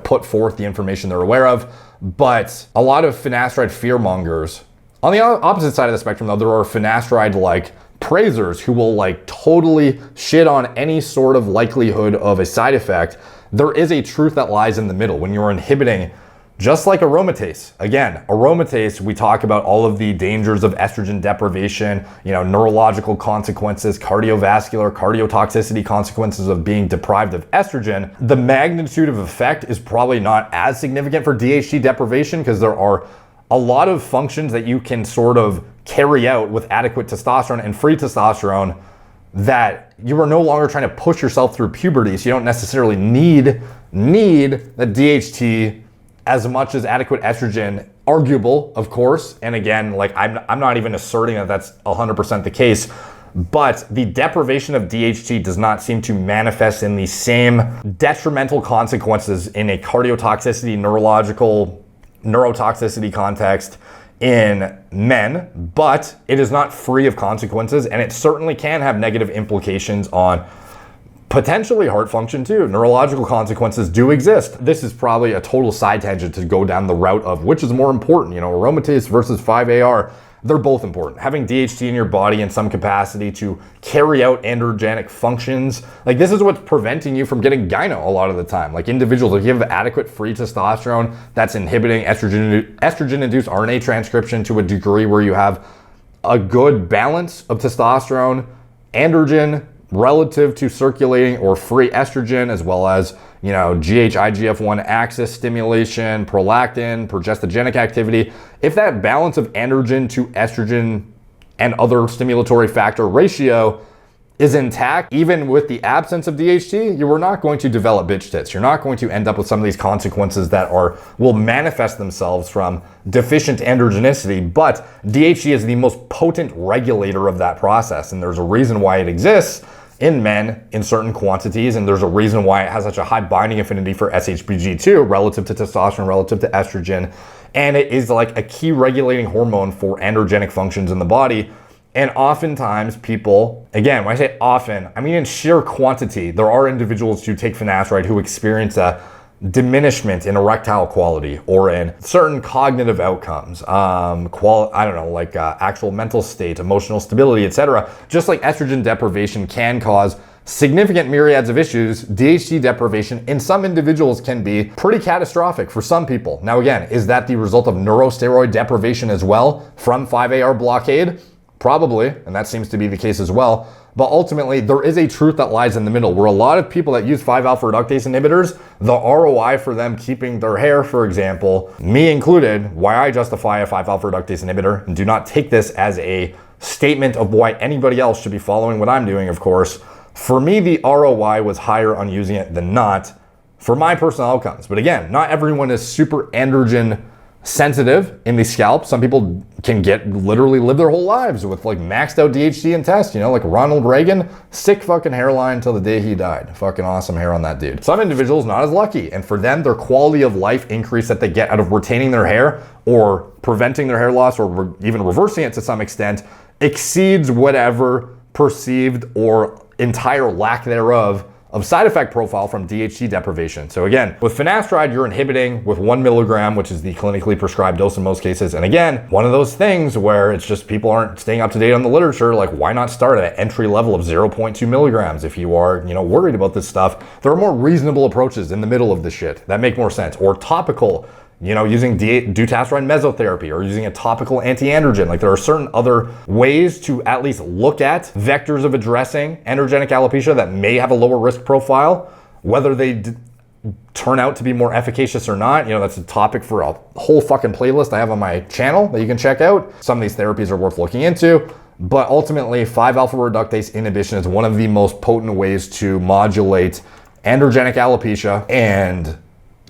C: put forth the information they're aware of. But a lot of finasteride fearmongers. On the opposite side of the spectrum, though, there are finasteride like praisers who will like totally shit on any sort of likelihood of a side effect. There is a truth that lies in the middle when you're inhibiting, just like aromatase. Again, aromatase, we talk about all of the dangers of estrogen deprivation, neurological consequences, cardiovascular, cardiotoxicity consequences of being deprived of estrogen. The magnitude of effect is probably not as significant for DHT deprivation because there are a lot of functions that you can sort of carry out with adequate testosterone and free testosterone that you are no longer trying to push yourself through puberty. So you don't necessarily need the DHT as much as adequate estrogen, arguable, of course. And again, like I'm not even asserting that that's 100% the case, but the deprivation of DHT does not seem to manifest in the same detrimental consequences in a cardiotoxicity, neurotoxicity context in men, but it is not free of consequences, and it certainly can have negative implications on potentially heart function too. Neurological consequences do exist. This is probably a total side tangent to go down the route of which is more important, aromatase versus 5-AR. They're both important. Having DHT in your body in some capacity to carry out androgenic functions, like this is what's preventing you from getting gyno a lot of the time. Like individuals, if you have adequate free testosterone that's inhibiting estrogen-induced RNA transcription to a degree where you have a good balance of testosterone, androgen, relative to circulating or free estrogen, as well as, GH-IGF-1 axis stimulation, prolactin, progestogenic activity. If that balance of androgen to estrogen and other stimulatory factor ratio is intact, even with the absence of DHT, you are not going to develop bitch tits. You're not going to end up with some of these consequences that will manifest themselves from deficient androgenicity, but DHT is the most potent regulator of that process, and there's a reason why it exists in men in certain quantities, and there's a reason why it has such a high binding affinity for SHBG2 relative to testosterone, relative to estrogen, and it is like a key regulating hormone for androgenic functions in the body. And oftentimes people, again, when I say often, I mean in sheer quantity, there are individuals who take finasteride who experience a diminishment in erectile quality or in certain cognitive outcomes, actual mental state, emotional stability, etc. Just like estrogen deprivation can cause significant myriads of issues, DHT deprivation in some individuals can be pretty catastrophic for some people. Now again, is that the result of neurosteroid deprivation as well from 5-AR blockade? Probably, and that seems to be the case as well. But ultimately, there is a truth that lies in the middle where a lot of people that use 5-alpha reductase inhibitors, the ROI for them keeping their hair, for example, me included, why I justify a 5-alpha reductase inhibitor, and do not take this as a statement of why anybody else should be following what I'm doing, of course. For me, the ROI was higher on using it than not for my personal outcomes. But again, not everyone is super androgen sensitive in the scalp. Some people can literally live their whole lives with like maxed out DHT and test, like Ronald Reagan, sick fucking hairline till the day he died. Fucking awesome hair on that dude. Some individuals not as lucky, and for them, their quality of life increase that they get out of retaining their hair or preventing their hair loss or even reversing it to some extent exceeds whatever perceived or entire lack thereof of side effect profile from DHT deprivation. So again, with finasteride, you're inhibiting with 1 milligram, which is the clinically prescribed dose in most cases. And again, one of those things where it's just people aren't staying up to date on the literature. Like, why not start at an entry level of 0.2 milligrams if you are, worried about this stuff? There are more reasonable approaches in the middle of this shit that make more sense. Or topical, using dutasteride mesotherapy or using a topical anti-androgen. Like, there are certain other ways to at least look at vectors of addressing androgenic alopecia that may have a lower risk profile. Whether they turn out to be more efficacious or not, that's a topic for a whole fucking playlist I have on my channel that you can check out. Some of these therapies are worth looking into. But ultimately, 5-alpha reductase inhibition is one of the most potent ways to modulate androgenic alopecia, and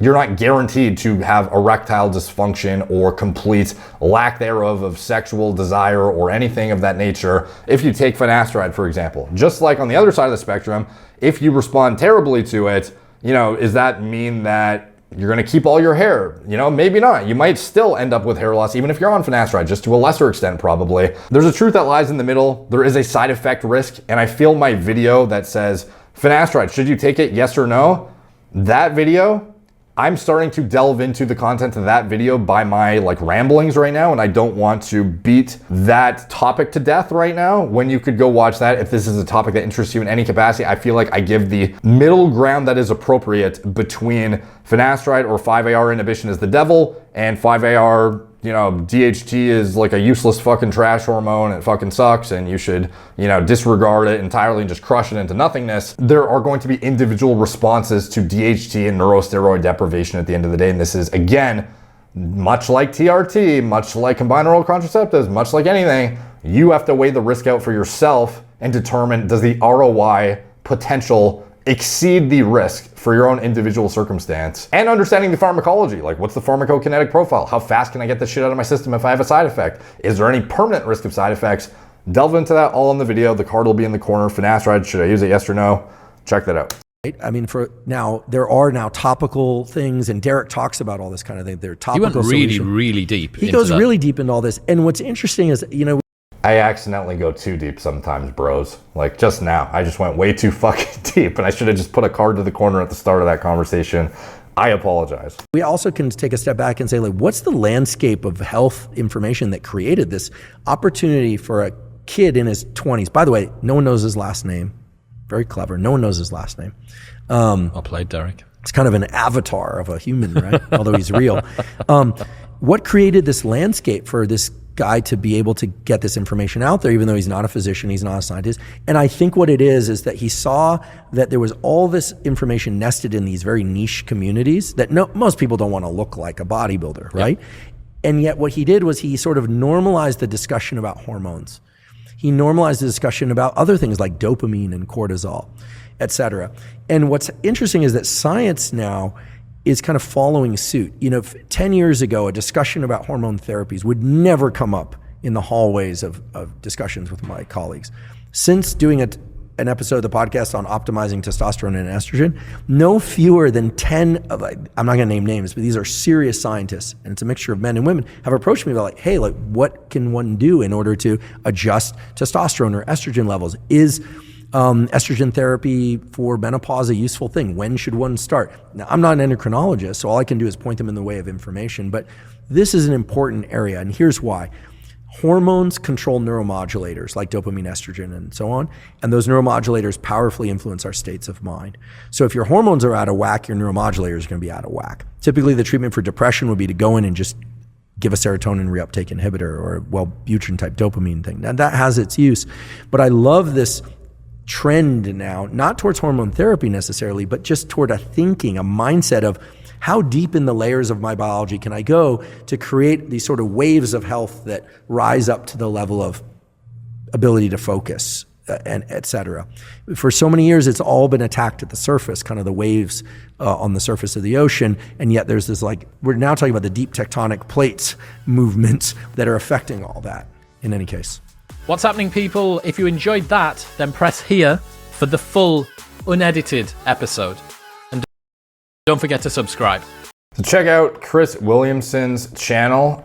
C: You're not guaranteed to have erectile dysfunction or complete lack thereof of sexual desire or anything of that nature if you take finasteride, for example. Just like on the other side of the spectrum, if you respond terribly to it, does that mean that you're gonna keep all your hair? Maybe not. You might still end up with hair loss even if you're on finasteride, just to a lesser extent probably. There's a truth that lies in the middle. There is a side effect risk, and I feel my video that says, finasteride, should you take it, yes or no? That video, I'm starting to delve into the content of that video by my ramblings right now, and I don't want to beat that topic to death right now when you could go watch that if this is a topic that interests you in any capacity. I feel like I give the middle ground that is appropriate between finasteride or 5-AR inhibition is the devil, and 5-AR, DHT is like a useless fucking trash hormone. It fucking sucks and you should, disregard it entirely and just crush it into nothingness. There are going to be individual responses to DHT and neurosteroid deprivation at the end of the day. And this is, again, much like TRT, much like combined oral contraceptives, much like anything, you have to weigh the risk out for yourself and determine, does the ROI potential exceed the risk for your own individual circumstance, and understanding the pharmacology. What's the pharmacokinetic profile? How fast can I get this shit out of my system if I have a side effect? Is there any permanent risk of side effects? Delve into that all in the video. The card will be in the corner. Finasteride, should I use it, yes or no? Check that out.
B: I mean, there are now topical things, and Derek talks about all this kind of thing. They're topical.
A: He went really, really deep.
B: He goes really deep into all this. And what's interesting is,
C: I accidentally go too deep sometimes, bros. Just now, I just went way too fucking deep, and I should have just put a card to the corner at the start of that conversation. I apologize.
B: We also can take a step back and say, what's the landscape of health information that created this opportunity for a kid in his 20s? By the way, no one knows his last name. Very clever. No one knows his last name.
A: Well played, Derek.
B: It's kind of an avatar of a human, right? Although he's real. What created this landscape for this guy to be able to get this information out there, even though he's not a physician, he's not a scientist? And I think what it is that he saw that there was all this information nested in these very niche communities that most people don't want to look like a bodybuilder, right? Yeah. And yet what he did was he sort of normalized the discussion about hormones. He normalized the discussion about other things like dopamine and cortisol, et cetera. And what's interesting is that science now is kind of following suit. 10 years ago, a discussion about hormone therapies would never come up in the hallways of discussions with my colleagues. Since doing an episode of the podcast on optimizing testosterone and estrogen, no fewer than 10 of, I'm not gonna name names, but these are serious scientists, and it's a mixture of men and women, have approached me about hey, what can one do in order to adjust testosterone or estrogen levels? Is estrogen therapy for menopause a useful thing? When should one start? Now, I'm not an endocrinologist, so all I can do is point them in the way of information, but this is an important area, and here's why. Hormones control neuromodulators like dopamine, estrogen, and so on, and those neuromodulators powerfully influence our states of mind. So if your hormones are out of whack, your neuromodulators are going to be out of whack. Typically, the treatment for depression would be to go in and just give a serotonin reuptake inhibitor or a Wellbutrin type dopamine thing. Now that has its use, but I love this trend now, not towards hormone therapy necessarily, but just toward a thinking, a mindset of how deep in the layers of my biology can I go to create these sort of waves of health that rise up to the level of ability to focus, and et cetera. For so many years, it's all been attacked at the surface, kind of the waves on the surface of the ocean, and yet there's this we're now talking about the deep tectonic plates movements that are affecting all that in any case.
A: What's happening, people? If you enjoyed that, then press here for the full, unedited episode. And don't forget to subscribe.
C: So check out Chris Williamson's channel.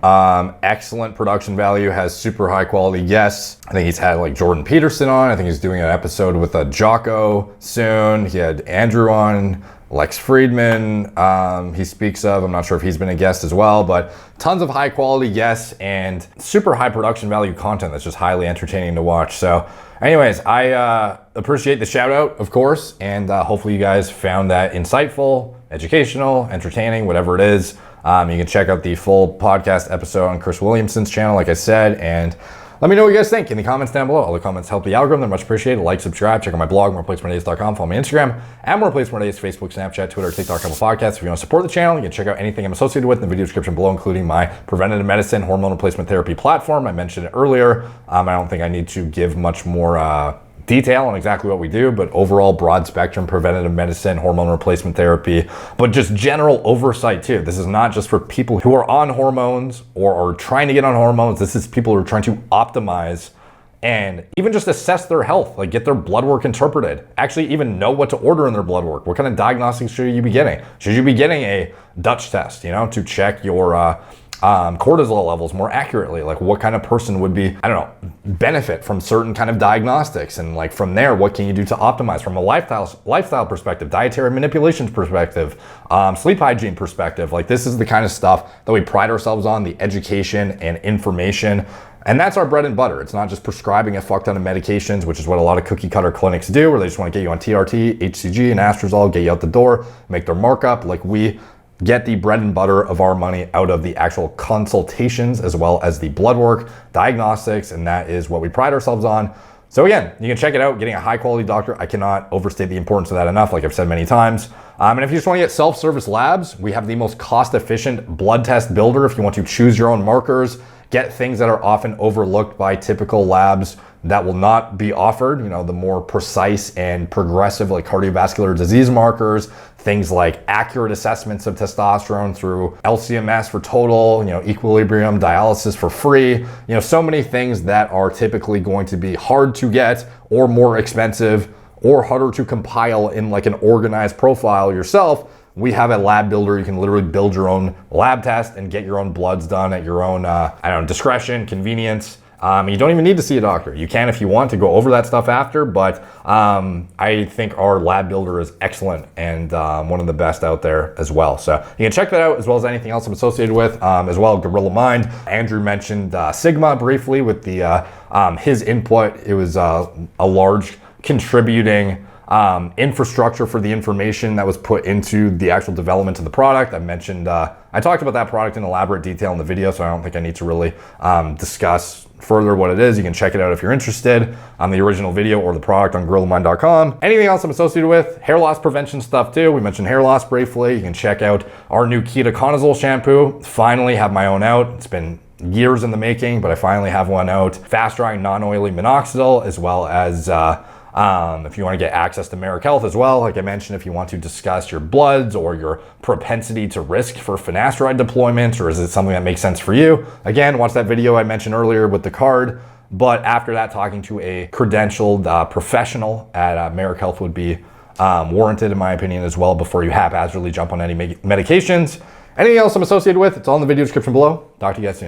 C: Excellent production value, has super high quality guests. I think he's had Jordan Peterson on. I think he's doing an episode with Jocko soon. He had Andrew on, Lex Friedman he speaks of. I'm not sure if he's been a guest as well, but tons of high quality guests and super high production value content that's just highly entertaining to watch. So anyways, I appreciate the shout out, of course, and hopefully you guys found that insightful, educational, entertaining, whatever it is. You can check out the full podcast episode on Chris Williamson's channel, like I said, and let me know what you guys think in the comments down below. All the comments help the algorithm. They're much appreciated. Like, subscribe, check out my blog, moreplacemordays.com. Follow me on Instagram at moreplacemordays, Facebook, Snapchat, Twitter, TikTok, Apple Podcasts. If you want to support the channel, you can check out anything I'm associated with in the video description below, including my preventative medicine, hormone replacement therapy platform. I mentioned it earlier. I don't think I need to give much more detail on exactly what we do, but overall broad spectrum preventative medicine, hormone replacement therapy, but just general oversight too. This is not just for people who are on hormones or are trying to get on hormones. This is people who are trying to optimize and even just assess their health, like get their blood work interpreted, actually even know what to order in their blood work. What kind of diagnostics should you be getting? Should you be getting a Dutch test, to check your cortisol levels more accurately? Like what kind of person would be, benefit from certain kind of diagnostics? And like from there, what can you do to optimize from a lifestyle perspective, dietary manipulations perspective, sleep hygiene perspective? Like this is the kind of stuff that we pride ourselves on, the education and information. And that's our bread and butter. It's not just prescribing a fuck ton of medications, which is what a lot of cookie cutter clinics do, where they just want to get you on TRT, HCG, and Anastrozole, get you out the door, make their markup. Like we get the bread and butter of our money out of the actual consultations as well as the blood work, diagnostics, and that is what we pride ourselves on. So again, you can check it out, getting a high quality doctor. I cannot overstate the importance of that enough, like I've said many times. And if you just want to get self-service labs, we have the most cost-efficient blood test builder if you want to choose your own markers, get things that are often overlooked by typical labs that will not be offered, the more precise and progressive like cardiovascular disease markers, things like accurate assessments of testosterone through LCMS for total, equilibrium, dialysis for free, so many things that are typically going to be hard to get or more expensive or harder to compile in like an organized profile yourself. We have a lab builder. You can literally build your own lab test and get your own bloods done at your own, discretion, convenience. You don't even need to see a doctor. You can if you want to go over that stuff after, but I think our lab builder is excellent and one of the best out there as well. So you can check that out as well as anything else I'm associated with, as well Gorilla Mind. Andrew mentioned Sigma briefly with the his input. It was a large contributing infrastructure for the information that was put into the actual development of the product. I talked about that product in elaborate detail in the video, so I don't think I need to really discuss further what it is. You can check it out if you're interested on the original video or the product on gorillamind.com. Anything else I'm associated with? Hair loss prevention stuff too. We mentioned hair loss briefly. You can check out our new ketoconazole shampoo. Finally have my own out. It's been years in the making, but I finally have one out. Fast drying non-oily minoxidil, as well as if you want to get access to Merrick Health as well, like I mentioned, if you want to discuss your bloods or your propensity to risk for finasteride deployment, or is it something that makes sense for you? Again, watch that video I mentioned earlier with the card. But after that, talking to a credentialed professional at Merrick Health would be warranted, in my opinion, as well, before you haphazardly jump on any medications. Anything else I'm associated with, it's all in the video description below. Talk to you guys soon.